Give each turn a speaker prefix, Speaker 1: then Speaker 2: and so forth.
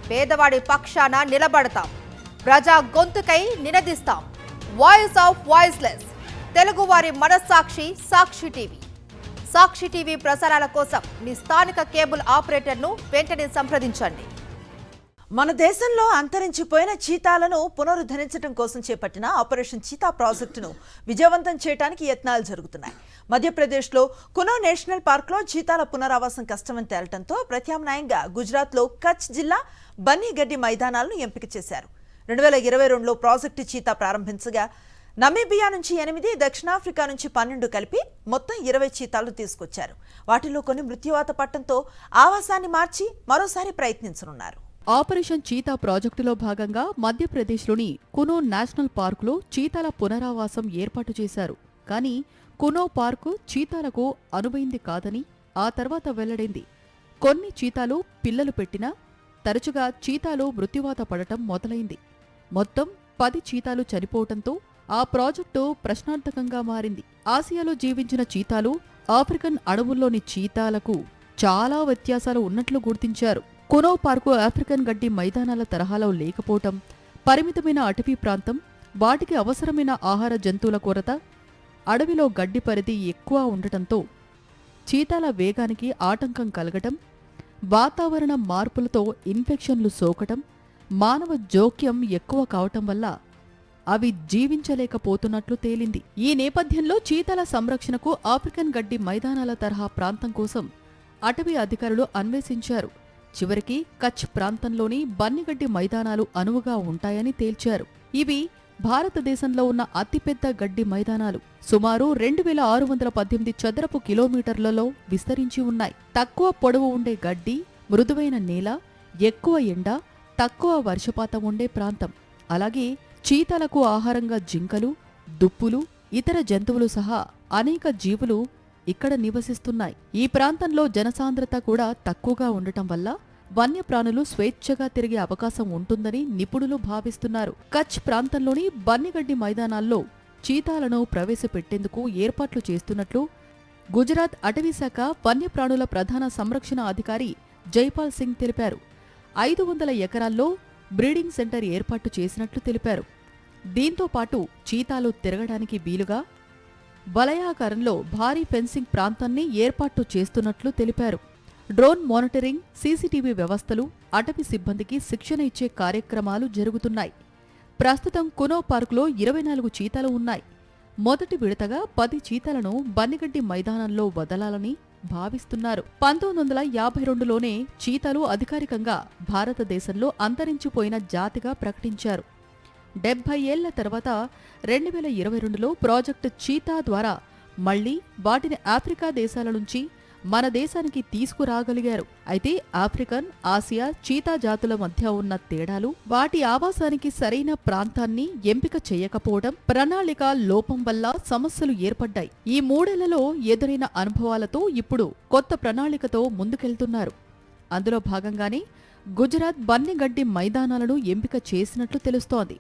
Speaker 1: పేదవాడి పక్షాన నిలబడతాం, ప్రజా గొంతుకై నినదిస్తాం. వాయిస్ ఆఫ్ వాయిస్లెస్, తెలుగువారి మనస్సాక్షి సాక్షి టీవీ. సాక్షి టీవీ ప్రసారాల కోసం మీ స్థానిక కేబుల్ ఆపరేటర్ను వెంటనే సంప్రదించండి.
Speaker 2: మన దేశంలో అంతరించిపోయిన చీతాలను పునరుద్ధరించడం కోసం చేపట్టిన ఆపరేషన్ చీతా ప్రాజెక్టును విజయవంతం చేయడానికి యత్నాలు జరుగుతున్నాయి. మధ్యప్రదేశ్లో కునో నేషనల్ పార్క్లో చీతాల పునరావాసం కష్టమని తేలటంతో ప్రత్యామ్నాయంగా గుజరాత్లో కచ్ జిల్లా బన్నీగడ్డి మైదానాలను ఎంపిక చేశారు. 2022లో ప్రాజెక్టు చీతా ప్రారంభించగా నమీబియా నుంచి 8, దక్షిణాఫ్రికా నుంచి 12 కలిపి మొత్తం 20 చీతాలు తీసుకొచ్చారు. వాటిలో కొన్ని మృత్యువాత పట్టడంతో ఆవాసాన్ని మార్చి మరోసారి ప్రయత్నించనున్నారు.
Speaker 3: ఆపరేషన్ చీతా ప్రాజెక్టులో భాగంగా మధ్యప్రదేశ్లోని కునో నేషనల్ పార్కులో చీతాల పునరావాసం ఏర్పాటు చేశారు. కానీ కునో పార్కు చీతాలకు అనువైంది కాదని ఆ తర్వాత వెల్లడైంది. కొన్ని చీతాలు పిల్లలు పెట్టినా తరచుగా చీతాలు మృత్యువాత పడటం మొదలైంది. మొత్తం 10 చీతాలు చనిపోవటంతో ఆ ప్రాజెక్టు ప్రశ్నార్థకంగా మారింది. ఆసియాలో జీవించిన చీతాలు ఆఫ్రికన్ అడవుల్లోని చీతాలకు చాలా వ్యత్యాసాలు ఉన్నట్లు గుర్తించారు. కునో పార్కు ఆఫ్రికన్ గడ్డి మైదానాల తరహాలో లేకపోవటం, పరిమితమైన అటవీ ప్రాంతం, వాటికి అవసరమైన ఆహార జంతువుల కొరత, అడవిలో గడ్డి పరిధి ఎక్కువ ఉండటంతో చీతాల వేగానికి ఆటంకం కలగటం, వాతావరణ మార్పులతో ఇన్ఫెక్షన్లు సోకటం, మానవ జోక్యం ఎక్కువ కావటం వల్ల అవి జీవించలేకపోతున్నట్లు తేలింది. ఈ నేపథ్యంలో చీతాల సంరక్షణకు ఆఫ్రికన్ గడ్డి మైదానాల తరహా ప్రాంతం కోసం అటవీ అధికారులు అన్వేషించారు. చివరికి కచ్ ప్రాంతంలోని బన్నిగడ్డి మైదానాలు అనువుగా ఉంటాయని తేల్చారు. ఇవి భారతదేశంలో ఉన్న అతిపెద్ద గడ్డి మైదానాలు. సుమారు 2618 చదరపు కిలోమీటర్లలో విస్తరించి ఉన్నాయి. తక్కువ పొడవు ఉండే గడ్డి, మృదువైన నేల, ఎక్కువ ఎండ, తక్కువ వర్షపాతం ఉండే ప్రాంతం. అలాగే చీతాలకు ఆహారంగా జింకలు, దుప్పులు, ఇతర జంతువులు సహా అనేక జీవులు ఇక్కడ నివసిస్తున్నాయి. ఈ ప్రాంతంలో జనసాంద్రత కూడా తక్కువగా ఉండటం వల్ల వన్యప్రాణులు స్వేచ్ఛగా తిరిగే అవకాశం ఉంటుందని నిపుణులు భావిస్తున్నారు. కచ్ ప్రాంతంలోని బన్నిగడ్డి మైదానాల్లో చీతాలను ప్రవేశపెట్టేందుకు ఏర్పాట్లు చేస్తున్నట్లు గుజరాత్ అటవీశాఖ వన్యప్రాణుల ప్రధాన సంరక్షణ అధికారి జైపాల్ సింగ్ తెలిపారు. 500 ఎకరాల్లో బ్రీడింగ్ సెంటర్ ఏర్పాటు చేసినట్లు తెలిపారు. దీంతో పాటు చీతాలు తిరగడానికి వీలుగా వలయాకారంలో భారీ ఫెన్సింగ్ ప్రాంతాన్ని ఏర్పాటు చేస్తున్నట్లు తెలిపారు. డ్రోన్ మానిటరింగ్, సీసీటీవీ వ్యవస్థలు, అటవీ సిబ్బందికి శిక్షణ ఇచ్చే కార్యక్రమాలు జరుగుతున్నాయి. ప్రస్తుతం కునో పార్కులో 24 చీతాలు ఉన్నాయి. మొదటి విడతగా 10 చీతాలను బన్నిగడ్డి మైదానంలో వదలాలని భావిస్తున్నారు. 1952లోనే చీతాలు అధికారికంగా భారతదేశంలో అంతరించిపోయిన జాతిగా ప్రకటించారు. 70 ఏళ్ల తర్వాత 2022లో ప్రాజెక్టు చీతా ద్వారా మళ్లీ వాటిని ఆఫ్రికా దేశాల నుంచి మన దేశానికి తీసుకురాగలిగారు. అయితే ఆఫ్రికన్, ఆసియా చీతా జాతుల మధ్య ఉన్న తేడాలు, వాటి ఆవాసానికి సరైన ప్రాంతాన్ని ఎంపిక చేయకపోవడం, ప్రణాళిక లోపం వల్ల సమస్యలు ఏర్పడ్డాయి. ఈ 3 ఏళ్లలో ఎదురైన అనుభవాలతో ఇప్పుడు కొత్త ప్రణాళికతో ముందుకెళ్తున్నారు. అందులో భాగంగానే గుజరాత్ బన్నిగడ్డి మైదానాలను ఎంపిక చేసినట్లు తెలుస్తోంది.